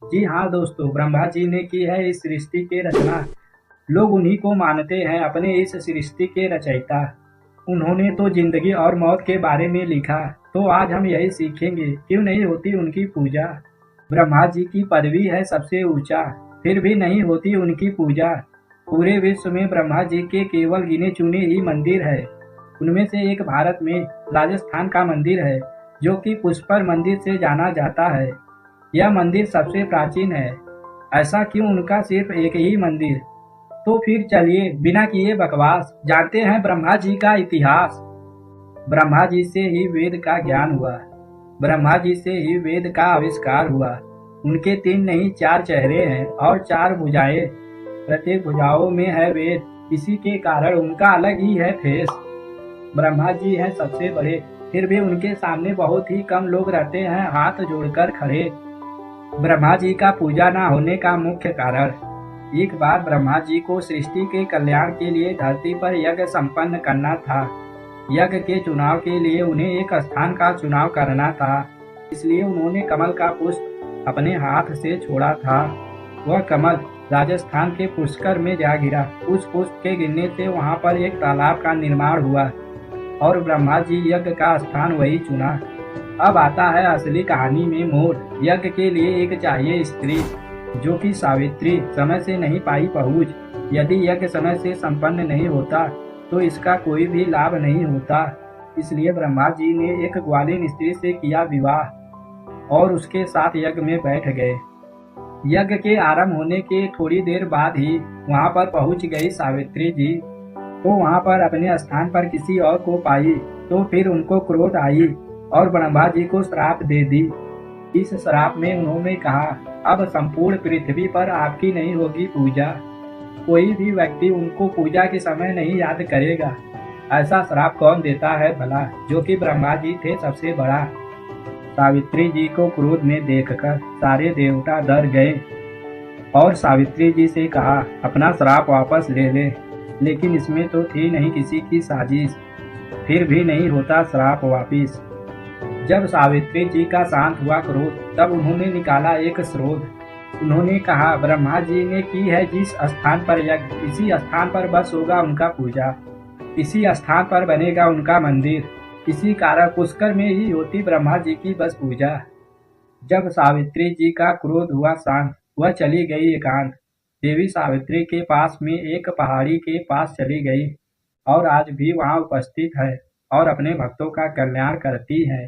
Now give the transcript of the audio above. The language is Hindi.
जी हाँ दोस्तों, ब्रह्मा जी ने की है इस सृष्टि की रचना। लोग उन्हीं को मानते हैं अपने इस सृष्टि के रचयिता। उन्होंने तो जिंदगी और मौत के बारे में लिखा, तो आज हम यही सीखेंगे क्यों नहीं होती उनकी पूजा। ब्रह्मा जी की पदवी है सबसे ऊंचा, फिर भी नहीं होती उनकी पूजा। पूरे विश्व में ब्रह्मा जी के केवल गिने चुने ही मंदिर है। उनमें से एक भारत में राजस्थान का मंदिर है, जो कि पुष्कर मंदिर से जाना जाता है। यह मंदिर सबसे प्राचीन है। ऐसा क्यों उनका सिर्फ एक ही मंदिर? तो फिर चलिए बिना किए बकवास जानते हैं ब्रह्मा जी का इतिहास। ब्रह्मा जी से ही वेद का ज्ञान हुआ। ब्रह्मा जी से ही वेद का आविष्कार हुआ। उनके तीन नहीं चार चेहरे हैं और चार भुजाएं। प्रत्येक भुजाओं में है वेद, इसी के कारण उनका अलग ही है फेस। ब्रह्मा जी हैं सबसे बड़े, फिर भी उनके सामने बहुत ही कम लोग रहते हैं हाथ जोड़कर खड़े। ब्रह्मा जी का पूजा न होने का मुख्य कारण। एक बार ब्रह्मा जी को सृष्टि के कल्याण के लिए धरती पर यज्ञ संपन्न करना था। यज्ञ के चुनाव के लिए उन्हें एक स्थान का चुनाव करना था। इसलिए उन्होंने कमल का पुष्प अपने हाथ से छोड़ा था। वह कमल राजस्थान के पुष्कर में जा गिरा। उस पुष्प के गिरने से वहां पर एक तालाब का निर्माण हुआ और ब्रह्मा जी यज्ञ का स्थान वही चुना। अब आता है असली कहानी में मोड़। यज्ञ के लिए एक चाहिए स्त्री, जो कि सावित्री समय से नहीं पाई पहुंच। यदि यज्ञ समय से संपन्न नहीं होता तो इसका कोई भी लाभ नहीं होता। इसलिए ब्रह्मा जी ने एक ग्वालिन स्त्री से किया विवाह और उसके साथ यज्ञ में बैठ गए। यज्ञ के आरंभ होने के थोड़ी देर बाद ही वहां पर पहुंच गई सावित्री जी। तो वहां पर अपने स्थान पर किसी और को पाई, तो फिर उनको क्रोध आई और ब्रह्मा जी को श्राप दे दी। इस श्राप में उन्होंने कहा, अब संपूर्ण पृथ्वी पर आपकी नहीं होगी पूजा। कोई भी व्यक्ति उनको पूजा के समय नहीं याद करेगा। ऐसा श्राप कौन देता है भला, जो कि ब्रह्मा जी थे सबसे बड़ा। सावित्री जी को क्रोध में देखकर सारे देवता डर गए और सावित्री जी से कहा, अपना श्राप वापस ले ले। लेकिन इसमें तो थी नहीं किसी की साजिश, फिर भी नहीं होता श्राप वापिस। जब सावित्री जी का शांत हुआ क्रोध, तब उन्होंने निकाला एक स्रोत। उन्होंने कहा, ब्रह्मा जी ने की है जिस स्थान पर यज्ञ, इसी स्थान पर बस होगा उनका पूजा। इसी स्थान पर बनेगा उनका मंदिर। इसी कारण पुष्कर में ही होती ब्रह्मा जी की बस पूजा। जब सावित्री जी का क्रोध हुआ शांत, वह चली गई एकांत। देवी सावित्री के पास में एक पहाड़ी के पास चली गई और आज भी वहां उपस्थित है और अपने भक्तों का कल्याण करती है।